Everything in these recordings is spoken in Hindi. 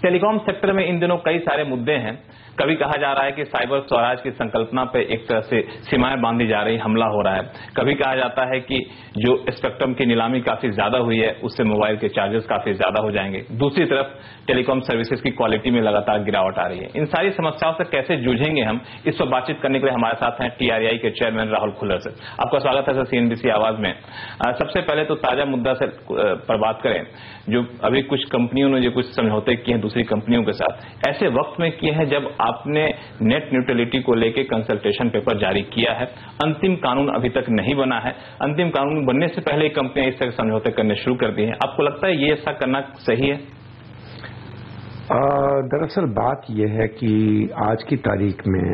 टेलीकॉम सेक्टर में इन दिनों कई सारे मुद्दे हैं। कभी कहा जा रहा है कि साइबर स्वराज की संकल्पना पे एक तरह से सीमाएं बांधी जा रही, हमला हो रहा है। कभी कहा जाता है कि जो स्पेक्ट्रम की नीलामी काफी ज्यादा हुई है उससे मोबाइल के चार्जेस काफी ज्यादा हो जाएंगे। दूसरी तरफ टेलीकॉम सर्विसेज की क्वालिटी में लगातार गिरावट आ रही है। इन सारी समस्याओं से कैसे जूझेंगे हम, इस पर बातचीत करने के लिए हमारे साथ हैं TRAI के चेयरमैन राहुल खुल्लर सर। आपका स्वागत है सर CNBC आवाज में। सबसे पहले तो ताजा मुद्दा से पर बात करें, जो अभी कुछ कंपनियों ने जो कुछ समझौते किए हैं दूसरी कंपनियों के साथ, ऐसे वक्त में किए हैं जब आपने नेट न्यूट्रलिटी को लेकर कंसल्टेशन पेपर जारी किया है। अंतिम कानून अभी तक नहीं बना है। अंतिम कानून बनने से पहले कंपनियां इस तरह समझौते करने शुरू कर दी हैं। आपको लगता है ये ऐसा करना सही है? दरअसल बात यह है कि आज की तारीख में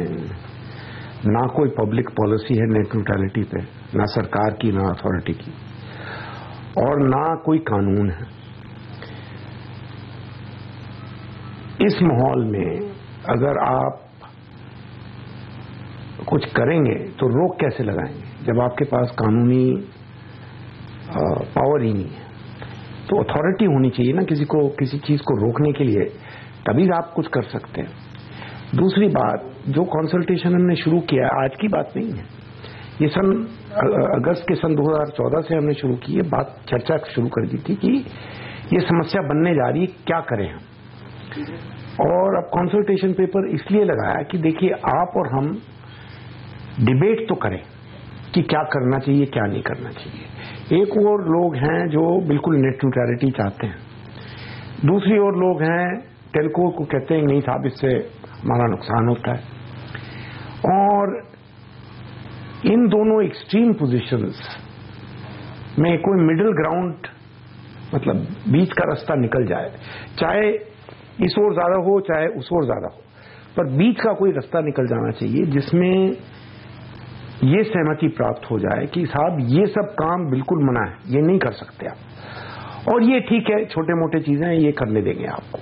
ना कोई पब्लिक पॉलिसी है नेट न्यूट्रलिटी पे, ना सरकार की, ना अथॉरिटी की, और ना कोई कानून है। इस माहौल में अगर आप कुछ करेंगे तो रोक कैसे लगाएंगे जब आपके पास कानूनी पावर ही नहीं है? तो अथॉरिटी होनी चाहिए ना किसी को, किसी चीज को रोकने के लिए, तभी आप कुछ कर सकते हैं। दूसरी बात, जो कंसल्टेशन हमने शुरू किया आज की बात नहीं है, ये अगस्त के सन 2014 से हमने शुरू की है। बात चर्चा शुरू कर दी थी कि ये समस्या बनने जा रही है, क्या करें हम। और अब कंसल्टेशन पेपर इसलिए लगाया कि देखिए आप और हम डिबेट तो करें कि क्या करना चाहिए क्या नहीं करना चाहिए। एक और लोग हैं जो बिल्कुल नेट न्यूट्रलिटी चाहते हैं, दूसरी ओर लोग हैं टेलको को कहते हैं नहीं साहब इससे हमारा नुकसान होता है। और इन दोनों एक्सट्रीम पोजीशंस में कोई मिडिल ग्राउंड, मतलब बीच का रास्ता निकल जाए, चाहे इस ओर ज्यादा हो चाहे उस ओर ज्यादा हो, पर बीच का कोई रास्ता निकल जाना चाहिए जिसमें ये सहमति प्राप्त हो जाए कि साहब ये सब काम बिल्कुल मना है, ये नहीं कर सकते आप, और ये ठीक है छोटे मोटे चीजें हैं ये करने देंगे आपको।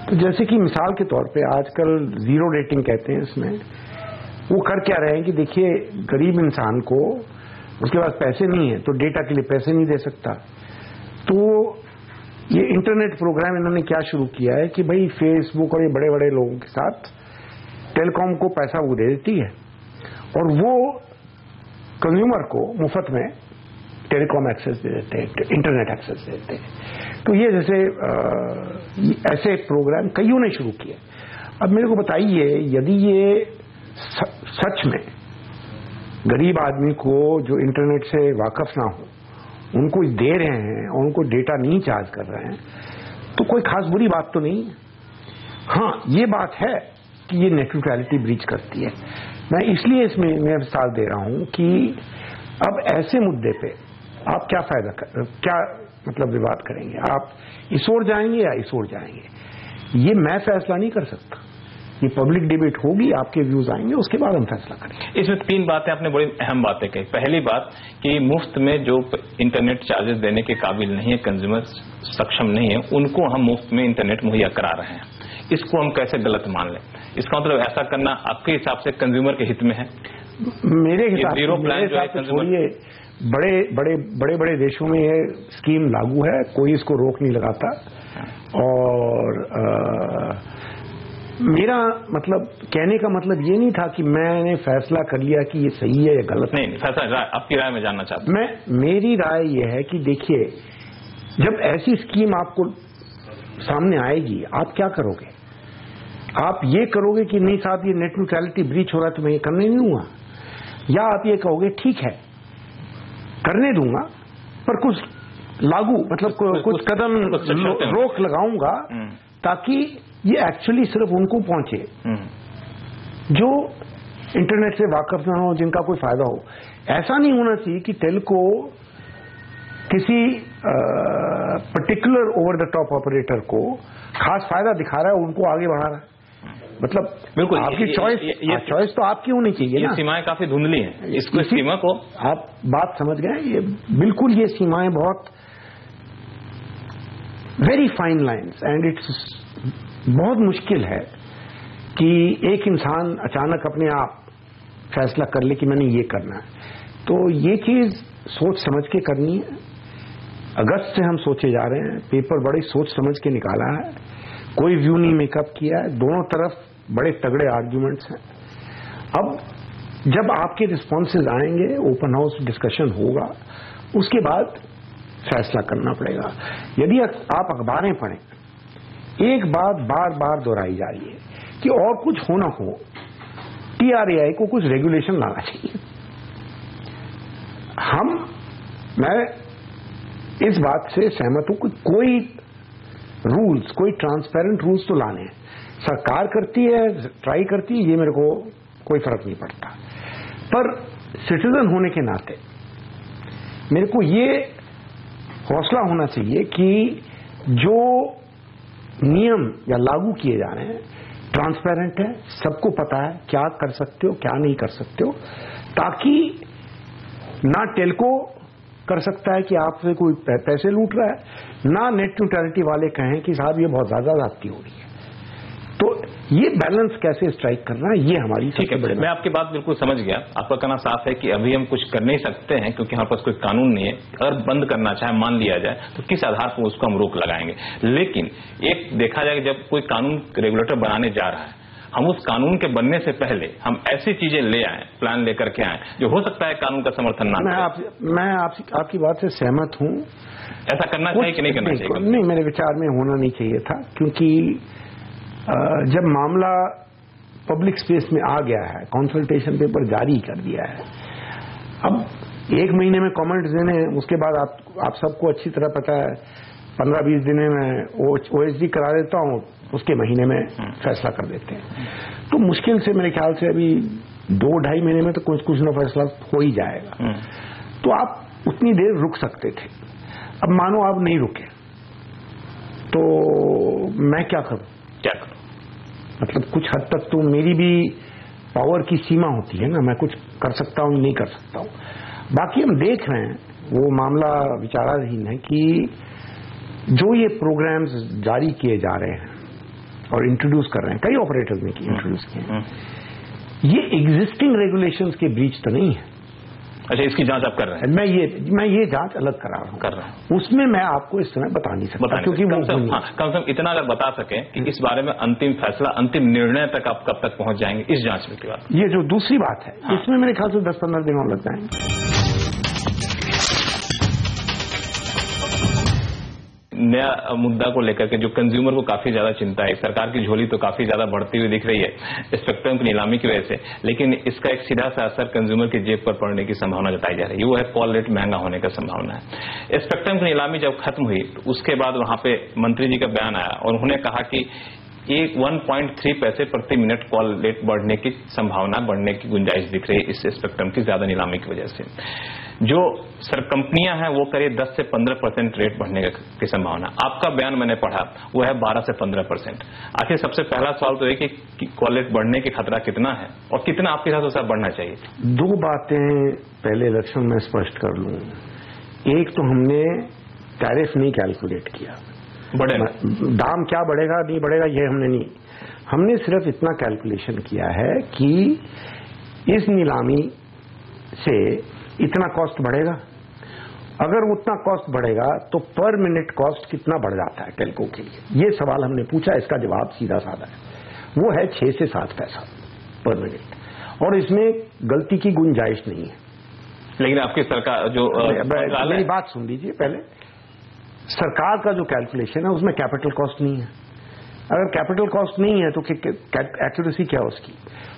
तो जैसे कि मिसाल के तौर पे आजकल जीरो रेटिंग कहते हैं, इसमें वो कर क्या रहे हैं कि देखिए गरीब इंसान को, उसके पास पैसे नहीं है तो डेटा के लिए पैसे नहीं दे सकता, तो ये इंटरनेट प्रोग्राम इन्होंने क्या शुरू किया है कि भाई फेसबुक और ये बड़े बड़े लोगों के साथ टेलीकॉम को पैसा वो दे देती है और वो कंज्यूमर को मुफ्त में टेलीकॉम एक्सेस दे देते हैं, इंटरनेट एक्सेस दे देते हैं। तो ये जैसे ऐसे प्रोग्राम कईयों ने शुरू किए। अब मेरे को बताइए, यदि ये सच में गरीब आदमी को जो इंटरनेट से वाकिफ ना हो उनको दे रहे हैं और उनको डेटा नहीं चार्ज कर रहे हैं, तो कोई खास बुरी बात तो नहीं है। हाँ, ये बात है कि ये नेट न्यूट्रलिटी ब्रीच करती है। मैं इसलिए इसमें मिसाल दे रहा हूं कि अब ऐसे मुद्दे पे आप क्या मतलब विवाद करेंगे, आप इस ओर जाएंगे या इस ओर जाएंगे, ये मैं फैसला नहीं कर सकता। ये पब्लिक डिबेट होगी, आपके व्यूज आएंगे, उसके बाद हम फैसला करेंगे। इसमें तीन बातें आपने बड़ी अहम बातें कही। पहली बात कि मुफ्त में जो इंटरनेट चार्जेस देने के काबिल नहीं है, कंज्यूमर सक्षम नहीं है, उनको हम मुफ्त में इंटरनेट मुहैया करा रहे हैं। इसको हम कैसे गलत मान लें? इसका मतलब ऐसा करना आपके हिसाब से कंज्यूमर के हित में है? मेरे हिसाब से छोड़िए, बड़े बड़े देशों में ये स्कीम लागू है, कोई इसको रोक नहीं लगाता। और मेरा मतलब कहने का मतलब ये नहीं था कि मैंने फैसला कर लिया कि ये सही है या गलत। नहीं, फैसला आपकी राय में जानना चाहता हूं। मेरी राय ये है कि देखिए, जब ऐसी स्कीम आपको सामने आएगी आप क्या करोगे? आप ये करोगे कि नहीं साहब ये नेट न्यूट्रलिटी ब्रीच हो रहा है तो मैं ये करने नहीं दूंगा, या आप ये कहोगे ठीक है करने दूंगा पर कुछ लागू, मतलब कुछ कदम रोक लगाऊंगा ताकि ये एक्चुअली सिर्फ उनको पहुंचे जो इंटरनेट से वाकिफ ना हो, जिनका कोई फायदा हो। ऐसा नहीं होना चाहिए कि टेलको किसी particular over the top operator को खास फायदा दिखा रहा है, उनको आगे बढ़ा रहा है। मतलब बिल्कुल आपकी चॉइस तो आपकी होनी चाहिए ना। ये सीमाएं काफी धुंधली हैं, इसको सीमा को आप बात समझ गए। ये बिल्कुल ये सीमाएं बहुत very fine lines, and it's बहुत मुश्किल है कि एक इंसान अचानक अपने आप फैसला कर ले कि मैंने ये करना है। तो ये चीज सोच समझ के करनी है। अगस्त से हम सोचे जा रहे हैं, पेपर बड़ी सोच समझ के निकाला है। कोई व्यू नहीं मेकअप किया है, दोनों तरफ बड़े तगड़े आर्ग्यूमेंट्स हैं। अब जब आपके रिस्पॉन्सेज आएंगे, ओपन हाउस डिस्कशन होगा, उसके बाद फैसला करना पड़ेगा। यदि आप अखबारें पढ़ें, एक बात बार बार दोहराई जा रही है कि और कुछ हो ना हो, TRAI को कुछ रेगुलेशन लाना चाहिए। मैं इस बात से सहमत हूं कि कोई रूल्स, कोई ट्रांसपेरेंट रूल्स तो लाने हैं। सरकार करती है, ट्राई करती है, ये मेरे को कोई फर्क नहीं पड़ता, पर सिटीजन होने के नाते मेरे को ये हौसला होना चाहिए कि जो नियम या लागू किए जा रहे हैं ट्रांसपेरेंट है, सबको पता है क्या कर सकते हो, क्या नहीं कर सकते हो, ताकि ना टेलको कर सकता है कि आपसे कोई पैसे लूट रहा है, ना नेट न्यूट्रलिटी वाले कहें कि साहब ये बहुत ज्यादा ज्यादती हो रही है। तो ये बैलेंस कैसे स्ट्राइक करना है, ये हमारी ठीक है। मैं आपकी बात बिल्कुल समझ गया। आपका कहना साफ है कि अभी हम कुछ कर नहीं सकते हैं क्योंकि हमारे पास कोई कानून नहीं है। अगर बंद करना चाहे, मान लिया जाए, तो किस आधार पर उसको हम रोक लगाएंगे। लेकिन एक देखा जाए कि जब कोई कानून रेगुलेटर बनाने जा रहा है, हम उस कानून के बनने से पहले हम ऐसी चीजें ले आए, प्लान लेकर के आए जो हो सकता है कानून का समर्थन ना करे। मैं आपकी बात से सहमत हूं। ऐसा करना चाहिए कि नहीं करना चाहिए? नहीं, मेरे विचार में होना नहीं चाहिए था, क्योंकि जब मामला पब्लिक स्पेस में आ गया है, कंसल्टेशन पेपर जारी कर दिया है, अब 1 महीने में कमेंट्स देने, उसके बाद आप सबको अच्छी तरह पता है 15-20 दिन में मैं OSD करा देता हूं, उसके महीने में फैसला कर देते हैं। तो मुश्किल से मेरे ख्याल से अभी 2-2.5 महीने में तो कुछ ना फैसला हो ही जाएगा। तो आप उतनी देर रुक सकते थे। अब मानो आप नहीं रुके, तो मैं क्या करूं? मतलब कुछ हद तक तो मेरी भी पावर की सीमा होती है ना, मैं कुछ कर सकता हूं, नहीं कर सकता हूं। बाकी हम देख रहे हैं, वो मामला विचाराधीन है कि जो ये प्रोग्राम्स जारी किए जा रहे हैं और इंट्रोड्यूस कर रहे हैं, कई ऑपरेटर्स ने इंट्रोड्यूस किए हैं, ये एग्जिस्टिंग रेगुलेशंस के ब्रीच तो नहीं है। अच्छा, इसकी जांच आप कर रहे हैं? मैं ये जांच अलग करा रहा हूं। उसमें मैं आपको इस समय बता नहीं सकता, क्योंकि कम से कम इतना अगर बता सकें कि इस बारे में अंतिम फैसला, अंतिम निर्णय तक आप कब तक पहुंच जाएंगे इस जांच में? की बात, ये जो दूसरी बात है, इसमें मेरे ख्याल से 10-15 दिन और लग जाएंगे। नया मुद्दा को लेकर के जो कंज्यूमर को काफी ज्यादा चिंता है, सरकार की झोली तो काफी ज्यादा बढ़ती हुई दिख रही है स्पेक्ट्रम की नीलामी की वजह से, लेकिन इसका एक सीधा सा असर कंज्यूमर की जेब पर पड़ने की संभावना जताई जा रही है। वो है कॉल रेट महंगा होने का संभावना है। स्पेक्ट्रम की नीलामी जब खत्म हुई तो उसके बाद वहां पे मंत्री जी का बयान आया और उन्होंने कहा कि 1.3 पैसे प्रति मिनट कॉल रेट बढ़ने की संभावना, बढ़ने की गुंजाइश दिख रही है इस स्पेक्ट्रम की ज्यादा नीलामी की वजह से। जो कंपनियां हैं वो करीब 10 से 15% रेट बढ़ने की संभावना। आपका बयान मैंने पढ़ा, वो है 12 से 15%। आखिर सबसे पहला सवाल तो है कि कॉल रेट बढ़ने की खतरा कितना है और कितना आपके हिसाब से बढ़ना चाहिए? 2 बातें पहले इलेक्शन में स्पष्ट कर लूं। एक तो हमने टैरिफ नहीं कैलकुलेट किया, दाम क्या बढ़ेगा नहीं बढ़ेगा ये हमने सिर्फ इतना कैलकुलेशन किया है कि इस नीलामी से इतना कॉस्ट बढ़ेगा। अगर उतना कॉस्ट बढ़ेगा तो पर मिनट कॉस्ट कितना बढ़ जाता है टेलको के लिए, ये सवाल हमने पूछा। इसका जवाब सीधा साधा है, वो है 6 से 7 पैसा पर मिनट, और इसमें गलती की गुंजाइश नहीं है। लेकिन आपकी सरकार जो मेरी बात सुन लीजिए पहले, सरकार का जो कैलकुलेशन है उसमें कैपिटल कॉस्ट नहीं है। अगर कैपिटल कॉस्ट नहीं है तो एक्यूरेसी क्या है उसकी?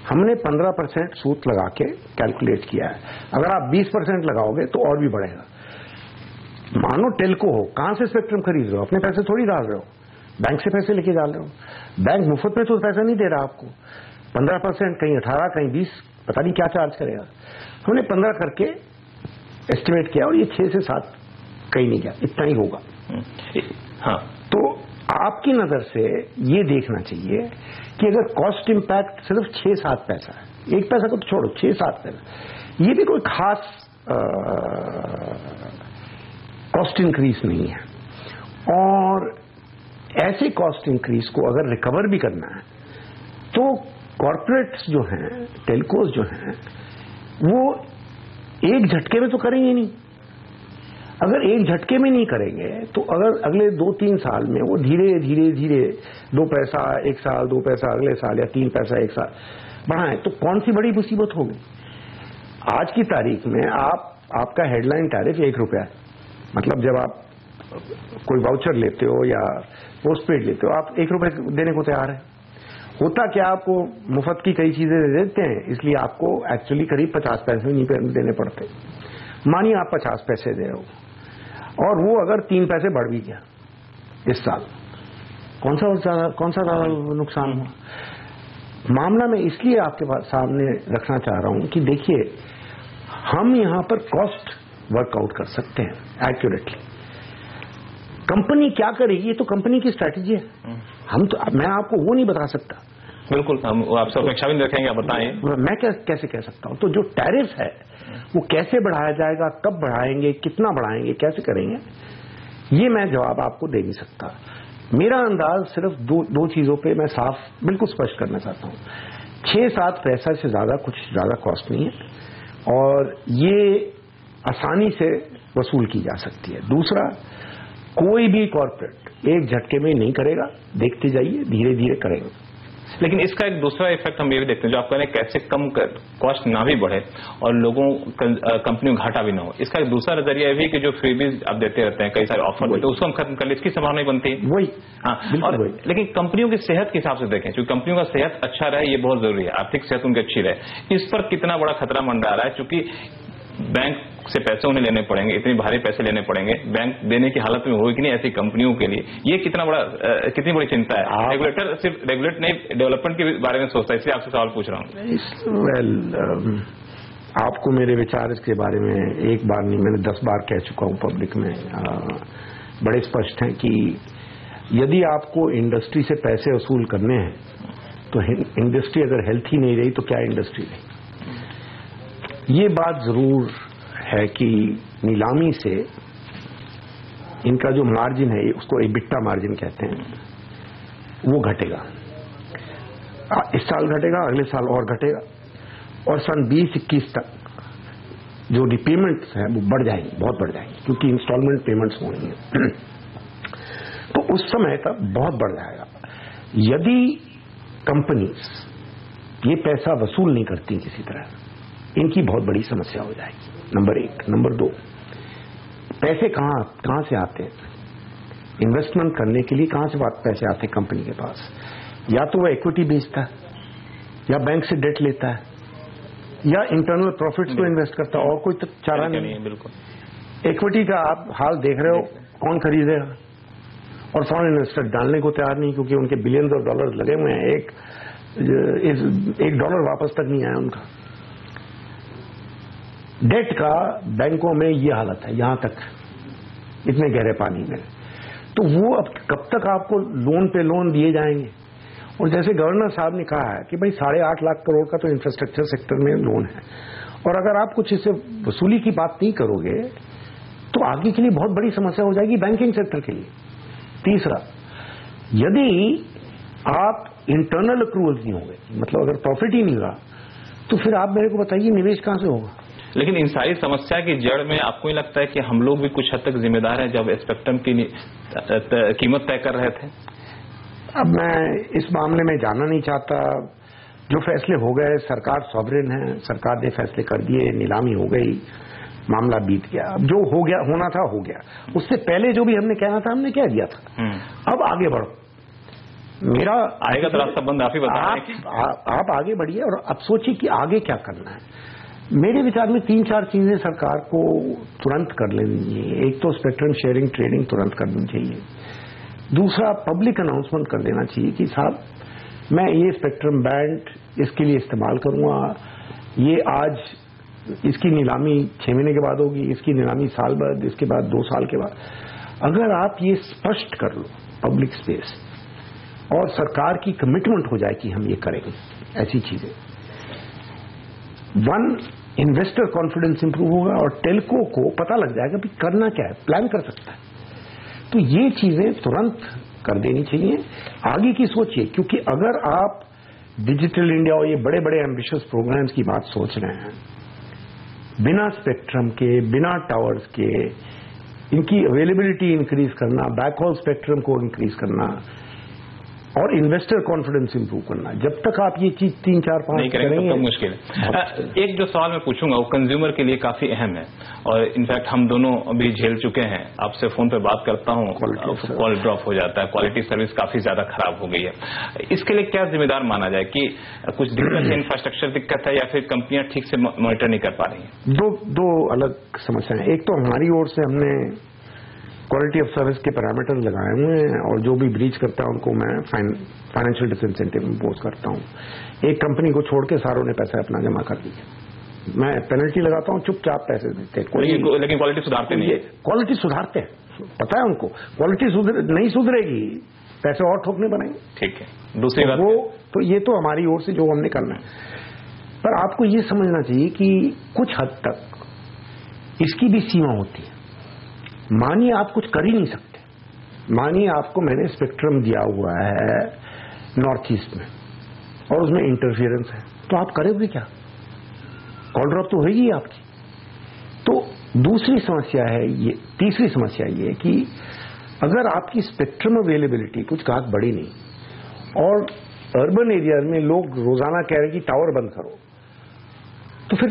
हमने 15% सूत लगा के कैलकुलेट किया है। अगर आप 20% लगाओगे तो और भी बढ़ेगा। मानो टेलको हो, कहां से स्पेक्ट्रम खरीद रहे हो? अपने पैसे थोड़ी डाल रहे हो, बैंक से पैसे लेके डाल रहे हो। बैंक मुफ्त में तो पैसा नहीं दे रहा आपको। 15%, कहीं 18, कहीं 20, पता नहीं क्या चार्ज करेगा। हमने 15 करके एस्टिमेट किया और ये 6 से 7 कहीं नहीं गया, इतना ही होगा। हाँ, तो आपकी नजर से ये देखना चाहिए कि अगर कॉस्ट इंपैक्ट सिर्फ 6-7 पैसा है, 1 पैसा को तो छोड़ो, 6-7 पैसा, ये भी कोई खास कॉस्ट इंक्रीज नहीं है। और ऐसे कॉस्ट इंक्रीज को अगर रिकवर भी करना है तो कॉर्पोरेट्स जो हैं, टेलकोस जो हैं, वो एक झटके में तो करेंगे नहीं। अगर एक झटके में नहीं करेंगे तो अगर अगले 2-3 साल में वो धीरे धीरे धीरे 2 पैसा एक साल, 2 पैसा अगले साल या 3 पैसा एक साल बढ़ाएं तो कौन सी बड़ी मुसीबत होगी। आज की तारीख में आपका हेडलाइन टैरिफ 1 रुपया है, मतलब जब आप कोई वाउचर लेते हो या पोस्टपेड लेते हो आप 1 रुपये देने को तैयार है। होता क्या, आपको मुफ्त की कई चीजें दे देते हैं, इसलिए आपको एक्चुअली करीब 50 पैसे नहीं देने पड़ते। मानिए आप 50 पैसे दे रहे हो और वो अगर 3 पैसे बढ़ भी गया इस साल, कौन सा ज्यादा नुकसान हुआ। मामला मैं इसलिए आपके पास सामने रखना चाह रहा हूं कि देखिए हम यहां पर कॉस्ट वर्कआउट कर सकते हैं एक्यूरेटली। कंपनी क्या करेगी ये तो कंपनी की स्ट्रैटेजी है, मैं आपको वो नहीं बता सकता। बिल्कुल, हम आपसे अपेक्षा भी नहीं रखेंगे, आप बताएं। मैं कैसे कह सकता हूं। तो जो टैरिफ है वो कैसे बढ़ाया जाएगा, कब बढ़ाएंगे, कितना बढ़ाएंगे, कैसे करेंगे, ये मैं जवाब आपको दे नहीं सकता। मेरा अंदाज सिर्फ दो चीजों पे मैं साफ बिल्कुल स्पष्ट करना चाहता हूं। 6-7 पैसा से कुछ ज्यादा कॉस्ट नहीं है और ये आसानी से वसूल की जा सकती है। दूसरा, कोई भी कॉर्पोरेट एक झटके में नहीं करेगा, देखते जाइए, धीरे धीरे करेंगे। लेकिन इसका एक दूसरा इफेक्ट हम ये भी देखते हैं, जो आप कह रहे हैं कैसे कम कॉस्ट ना भी बढ़े और लोगों कंपनियों घाटा भी ना हो। इसका एक दूसरा नजरिया ये भी कि जो फ्रीबीज आप देते रहते हैं, कई सारे ऑफर देते हैं, उसको हम खत्म कर ले, इसकी संभावना नहीं बनती। वही हाँ, और लेकिन कंपनियों की सेहत के हिसाब से देखें, क्योंकि कंपनियों का सेहत अच्छा रहे ये बहुत जरूरी है, आर्थिक सेहत उनकी अच्छी रहे। इस पर कितना बड़ा खतरा मंडरा रहा है, क्योंकि बैंक से पैसे उन्हें लेने पड़ेंगे, इतने भारी पैसे लेने पड़ेंगे, बैंक देने की हालत में होगी कि नहीं ऐसी कंपनियों के लिए, ये कितनी बड़ी चिंता है। रेगुलेटर सिर्फ रेगुलेट नहीं, डेवलपमेंट के बारे में सोचता है, इसलिए आपसे सवाल पूछ रहा हूँ। आपको मेरे विचार इसके बारे में एक बार नहीं, मैंने 10 बार कह चुका हूं पब्लिक में, बड़े स्पष्ट हैं कि यदि आपको इंडस्ट्री से पैसे वसूल करने हैं तो इंडस्ट्री अगर हेल्थी नहीं रही तो क्या इंडस्ट्री रही। ये बात जरूर है कि नीलामी से इनका जो मार्जिन है, उसको एबिटा मार्जिन कहते हैं, वो घटेगा। इस साल घटेगा, अगले साल और घटेगा और सन 2021 तक जो रिपेमेंट्स हैं वो बढ़ जाएंगी, बहुत बढ़ जाएंगी, क्योंकि इंस्टॉलमेंट पेमेंट्स होंगी तो उस समय तक बहुत बढ़ जाएगा। यदि कंपनीज ये पैसा वसूल नहीं करती किसी तरह, इनकी बहुत बड़ी समस्या हो जाएगी, नंबर 1। नंबर 2, पैसे कहां से आते हैं, इन्वेस्टमेंट करने के लिए कहां से पैसे आते हैं कंपनी के पास। या तो वो इक्विटी बेचता है, या बैंक से डेट लेता है, या इंटरनल प्रॉफिट्स को इन्वेस्ट करता है, और कोई तो चारा नहीं है। बिल्कुल, इक्विटी का आप हाल देख रहे हो, कौन खरीदेगा, और फॉरेन इन्वेस्टर डालने को तैयार नहीं, क्योंकि उनके बिलियंस ऑफ डॉलर लगे हुए हैं, एक डॉलर वापस तक नहीं आया उनका। डेट का बैंकों में ये हालत है, यहां तक इतने गहरे पानी में, तो वो अब कब तक आपको लोन पे लोन दिए जाएंगे। और जैसे गवर्नर साहब ने कहा है कि भाई 8.5 लाख करोड़ का तो इंफ्रास्ट्रक्चर सेक्टर में लोन है, और अगर आप कुछ इससे वसूली की बात नहीं करोगे तो आगे के लिए बहुत बड़ी समस्या हो जाएगी बैंकिंग सेक्टर के लिए। तीसरा, यदि आप इंटरनल अप्रूवल नहीं होंगे, मतलब अगर प्रॉफिट ही नहीं रहा, तो फिर आप मेरे को बताइए निवेश कहां से होगा। लेकिन इन सारी समस्या की जड़ में आपको नहीं लगता है कि हम लोग भी कुछ हद तक जिम्मेदार हैं, जब स्पेक्ट्रम की कीमत तय कर रहे थे। अब मैं इस मामले में जाना नहीं चाहता, जो फैसले हो गए, सरकार सॉवरेन है, सरकार ने फैसले कर दिए, नीलामी हो गई, मामला बीत गया। अब जो हो गया, होना था हो गया। उससे पहले जो भी हमने कहना था हमने कह दिया था। अब आगे बढ़ो, मेरा आएगा तो रास्ता बंद, आप ही बताएं। आप आगे बढ़िए और अब सोचिए कि आगे क्या करना है। मेरे विचार में 3-4 चीजें सरकार को तुरंत कर लेनी चाहिए। एक तो स्पेक्ट्रम शेयरिंग ट्रेडिंग तुरंत करनी चाहिए। दूसरा, पब्लिक अनाउंसमेंट कर देना चाहिए कि साहब मैं ये स्पेक्ट्रम बैंड इसके लिए इस्तेमाल करूंगा, ये आज इसकी नीलामी 6 महीने के बाद होगी, इसकी नीलामी साल बाद, इसके बाद 2 साल के बाद। अगर आप ये स्पष्ट कर लो पब्लिक स्पेस, और सरकार की कमिटमेंट हो जाए कि हम ये करेंगे ऐसी चीजें, इन्वेस्टर कॉन्फिडेंस इंप्रूव होगा और टेल्को को पता लग जाएगा कि करना क्या है, प्लान कर सकता है। तो ये चीजें तुरंत कर देनी चाहिए। आगे की सोचिए, क्योंकि अगर आप डिजिटल इंडिया और ये बड़े बड़े एम्बिशियस प्रोग्राम्स की बात सोच रहे हैं, बिना स्पेक्ट्रम के, बिना टावर्स के, इनकी अवेलेबिलिटी इंक्रीज करना, बैकहॉल स्पेक्ट्रम को इंक्रीज करना और इन्वेस्टर कॉन्फिडेंस इंप्रूव करना। जब तक आप ये चीज 3, 4, 5 नहीं करेंगे तब तक मुश्किल है। एक जो सवाल मैं पूछूंगा वो कंज्यूमर के लिए काफी अहम है और इनफैक्ट हम दोनों अभी झेल चुके हैं। आपसे फोन पे बात करता हूँ, कॉल ड्रॉप हो जाता है, क्वालिटी सर्विस काफी ज्यादा खराब हो गई है। इसके लिए क्या जिम्मेदार माना जाए कि कुछ दिक्कत है, इंफ्रास्ट्रक्चर दिक्कत है या फिर कंपनियां ठीक से मॉनिटर नहीं कर पा रही हैं? दो अलग समस्याएं। एक तो हमारी ओर से हमने क्वालिटी ऑफ सर्विस के पैरामीटर लगाए हुए हैं और जो भी ब्रीच करता है उनको मैं फाइनेंशियल डिसइंसेंटिव इम्पोज करता हूं। एक कंपनी को छोड़ के सारों ने पैसा अपना जमा कर दिया, मैं पेनल्टी लगाता हूं, चुपचाप पैसे देते हैं। लेकिन क्वालिटी सुधारते नहीं है। क्वालिटी सुधारते हैं, पता है उनको क्वालिटी नहीं सुधरेगी, पैसे और ठोकने बनाएंगे। ठीक है। दूसरी बात तो ये तो हमारी ओर से जो हमने करना है, पर आपको ये समझना चाहिए कि कुछ हद तक इसकी भी सीमा होती है। मानिए आप कुछ कर ही नहीं सकते, मानिए आपको मैंने स्पेक्ट्रम दिया हुआ है नॉर्थ ईस्ट में और उसमें इंटरफियरेंस है, तो आप करोगे क्या? कॉल ड्रॉप तो होगी आपकी। तो दूसरी समस्या है ये, तीसरी समस्या ये कि अगर आपकी स्पेक्ट्रम अवेलेबिलिटी कुछ खास बड़ी नहीं और अर्बन एरिया में लोग रोजाना कह रहे हैं कि टावर बंद करो, तो फिर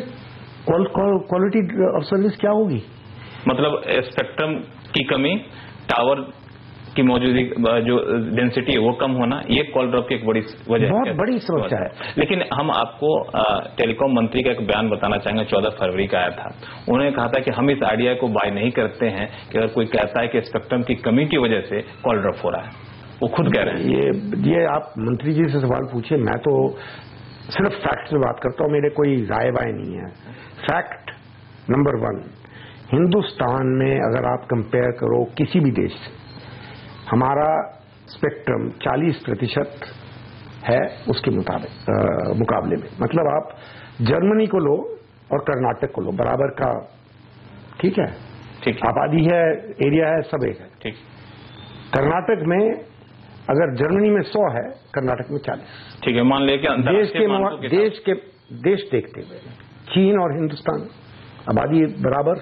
क्वालिटी ऑफ सर्विस क्या होगी? मतलब स्पेक्ट्रम की कमी, टावर की मौजूदगी, जो डेंसिटी है वो कम होना, ये कॉल ड्रॉप की एक बड़ी वजह है, बहुत बड़ी समस्या है। लेकिन हम आपको टेलीकॉम मंत्री का एक बयान बताना चाहेंगे, 14 फरवरी का आया था। उन्होंने कहा था कि हम इस आइडिया को बाय नहीं करते हैं कि अगर कोई कहता है कि स्पेक्ट्रम की कमी की वजह से कॉल ड्रॉप हो रहा है। वो खुद कह रहे हैं। ये आप मंत्री जी से सवाल पूछिए, मैं तो सिर्फ फैक्ट में बात करता हूं, मेरे कोई राय बाय नहीं है। फैक्ट नंबर 1, हिंदुस्तान में अगर आप कंपेयर करो किसी भी देश से, हमारा स्पेक्ट्रम 40% है उसके मुकाबले में। मतलब आप जर्मनी को लो और कर्नाटक को लो, बराबर का, ठीक है, ठीक, आबादी है, एरिया है, सब एक है। ठीक। कर्नाटक में अगर जर्मनी में 100 है, कर्नाटक में 40। ठीक है, मान लिया कि देश देखते हुए चीन और हिंदुस्तान आबादी बराबर,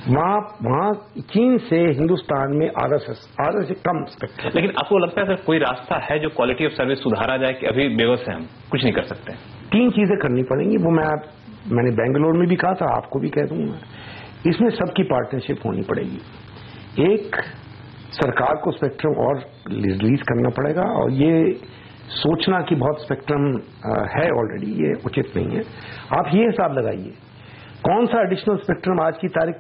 वहां चीन से हिंदुस्तान में आधा से कम स्पेक्ट्रम। लेकिन आपको लगता है सर कोई रास्ता है जो क्वालिटी ऑफ सर्विस सुधारा जाए कि अभी बेबस है, हम कुछ नहीं कर सकते? 3 चीजें करनी पड़ेंगी, वो मैंने बेंगलोर में भी कहा था, आपको भी कह दूंगा। इसमें सबकी पार्टनरशिप होनी पड़ेगी। एक, सरकार को स्पेक्ट्रम और रिलीज करना पड़ेगा और ये सोचना कि बहुत स्पेक्ट्रम है ऑलरेडी, ये उचित नहीं है। आप ये हिसाब लगाइए कौन सा एडिशनल स्पेक्ट्रम आज की तारीख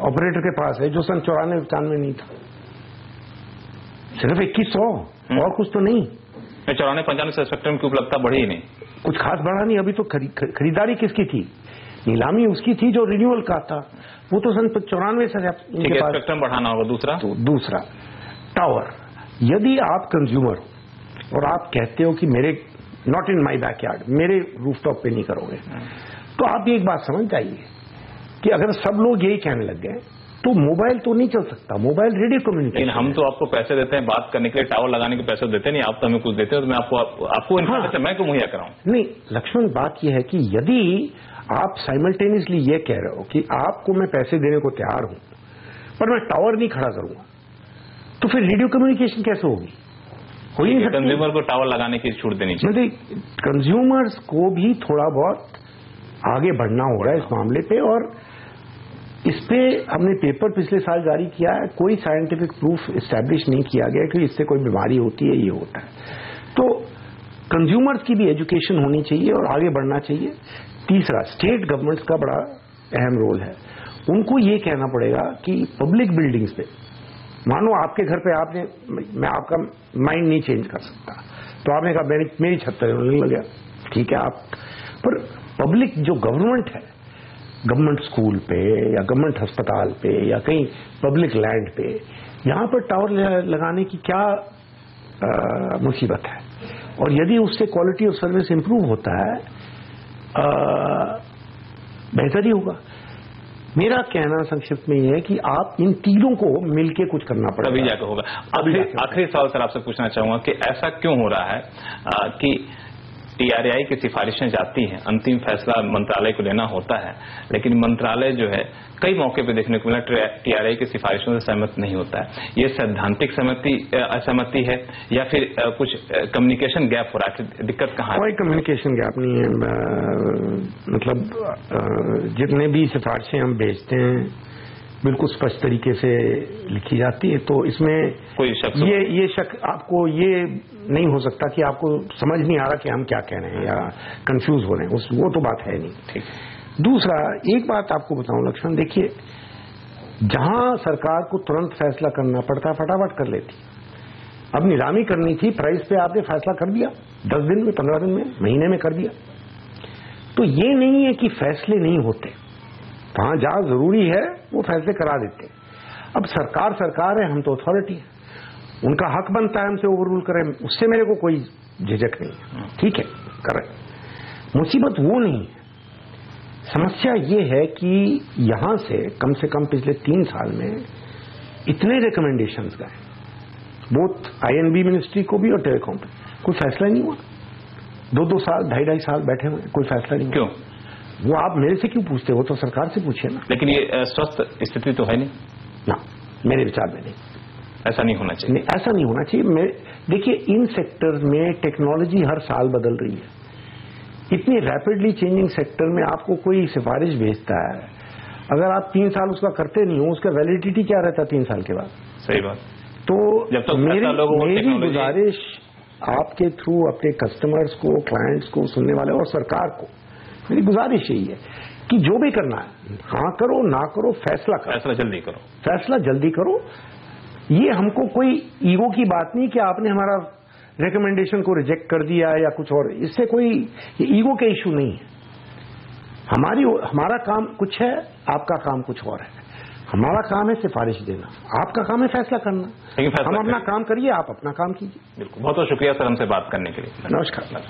ऑपरेटर के पास है जो सन 94-95 नहीं था। सिर्फ 2100 और कुछ तो नहीं। 94-95 से स्पेक्ट्रम की उपलब्धता बढ़ी ही नहीं, कुछ खास बढ़ा नहीं। अभी तो खरीदारी किसकी थी? नीलामी उसकी थी जो रिन्यूअल का था, वो तो सन 94 से इनके पास स्पेक्ट्रम बढ़ाना होगा। दूसरा तो दूसरा टावर, यदि आप कंज्यूमर और आप कहते हो कि मेरे नॉट इन माई बैकयार्ड, मेरे रूफटॉप पे नहीं करोगे, तो आप एक बात समझ जाइए कि अगर सब लोग यही कहने लग गए तो मोबाइल तो नहीं चल सकता। Mobile radio communication. हम तो आपको पैसे देते हैं बात करने के लिए, टावर लगाने के पैसे देते नहीं, आप तो हमें कुछ देते हो, तो मैं आपको इन्फॉर्मेशन मैं क्यों मुहैया कराऊं? नहीं लक्ष्मण, बात यह है कि यदि आप साइमल्टेनियसली ये कह रहे हो कि आपको मैं पैसे देने को तैयार हूं पर मैं टावर नहीं खड़ा करूंगा, तो फिर रेडियो कम्युनिकेशन कैसे होगी? हो ही नहीं सकती। कंज्यूमर को टावर लगाने की छूट देनी चाहिए। कंज्यूमर्स को भी थोड़ा बहुत आगे बढ़ना हो रहा है इस मामले पे, और इस पे हमने पेपर पिछले साल जारी किया है। कोई साइंटिफिक प्रूफ एस्टैब्लिश नहीं किया गया कि इससे कोई बीमारी होती है, ये होता है। तो कंज्यूमर्स की भी एजुकेशन होनी चाहिए और आगे बढ़ना चाहिए। तीसरा, स्टेट गवर्नमेंट्स का बड़ा अहम रोल है। उनको ये कहना पड़ेगा कि पब्लिक बिल्डिंग्स पे, मानो आपके घर पे आपने, मैं आपका माइंड नहीं चेंज कर सकता, तो आपने कहा मेरी छत पर नहीं लगा, ठीक है आप, पर पब्लिक जो गवर्नमेंट है, गवर्नमेंट स्कूल पे या गवर्नमेंट अस्पताल पे या कहीं पब्लिक लैंड पे, यहां पर टावर लगाने की क्या मुसीबत है? और यदि उससे क्वालिटी ऑफ सर्विस इंप्रूव होता है, बेहतर ही होगा। मेरा कहना संक्षिप्त में यह है कि आप इन तीनों को मिलकर कुछ करना पड़ेगा, तभी जाकर होगा। आखिरी सवाल सर आपसे पूछना चाहूंगा कि ऐसा क्यों हो रहा है कि TRAI की सिफारिशें जाती हैं, अंतिम फैसला मंत्रालय को लेना होता है, लेकिन मंत्रालय जो है कई मौके पे देखने को मिला TRAI की सिफारिशों से सहमत नहीं होता है। ये सैद्धांतिक असहमति है या फिर कुछ कम्युनिकेशन गैप हो रहा है? दिक्कत कहाँ है? कोई कम्युनिकेशन गैप नहीं है। मतलब जितने भी सिफारिशें हम भेजते हैं बिल्कुल स्पष्ट तरीके से लिखी जाती है, तो इसमें कोई शक ये शक आपको ये नहीं हो सकता कि आपको समझ नहीं आ रहा कि हम क्या कह रहे हैं या कंफ्यूज हो रहे हैं, वो तो बात है नहीं। ठीक। दूसरा, एक बात आपको बताऊं लक्ष्मण, देखिए जहां सरकार को तुरंत फैसला करना पड़ता फटाफट कर लेती। अब नीलामी करनी थी, प्राइस पे आपने फैसला कर दिया 10 दिन में, 15 दिन में, महीने में कर दिया। तो ये नहीं है कि फैसले नहीं होते, वहां जहां जरूरी है वो फैसले करा देते। अब सरकार है, हम तो अथॉरिटी है, उनका हक बनता है हमसे ओवररूल करें, उससे मेरे को कोई झिझक नहीं है, ठीक है करें। मुसीबत वो नहीं है, समस्या ये है कि यहां से कम पिछले 3 साल में इतने रिकमेंडेशंस गए, बोथ INB मिनिस्ट्री को भी और टेलीकॉम पे, कोई फैसला नहीं हुआ। 2-2 साल 2.5 साल बैठे हुए, कोई फैसला नहीं। क्यों? वो आप मेरे से क्यों पूछते हो, तो सरकार से पूछिए ना। लेकिन ये स्वस्थ स्थिति तो है नहीं ना, मेरे विचार में नहीं, ऐसा नहीं होना चाहिए। नहीं, ऐसा नहीं होना चाहिए। देखिए इन सेक्टर्स में टेक्नोलॉजी हर साल बदल रही है, इतनी रैपिडली चेंजिंग सेक्टर में आपको कोई सिफारिश भेजता है, अगर आप 3 साल उसका करते नहीं हो, उसका वैलिडिटी क्या रहता 3 साल के बाद? सही बात। तो जब तक मेरी गुजारिश आपके थ्रू अपने कस्टमर्स को, क्लाइंट्स को, सुनने वाले और सरकार को मेरी गुजारिश यही है कि जो भी करना है, हाँ करो ना करो, फैसला करो, फैसला जल्दी करो, फैसला जल्दी करो। ये हमको कोई ईगो की बात नहीं कि आपने हमारा रिकमेंडेशन को रिजेक्ट कर दिया या कुछ और, इससे कोई ईगो के इशू नहीं है। हमारा काम कुछ है, आपका काम कुछ और है। हमारा काम है सिफारिश देना, आपका काम है फैसला करना। हम अपना काम करिए, आप अपना काम कीजिए। बिल्कुल। बहुत बहुत शुक्रिया सर हमसे बात करने के लिए। नमस्कार।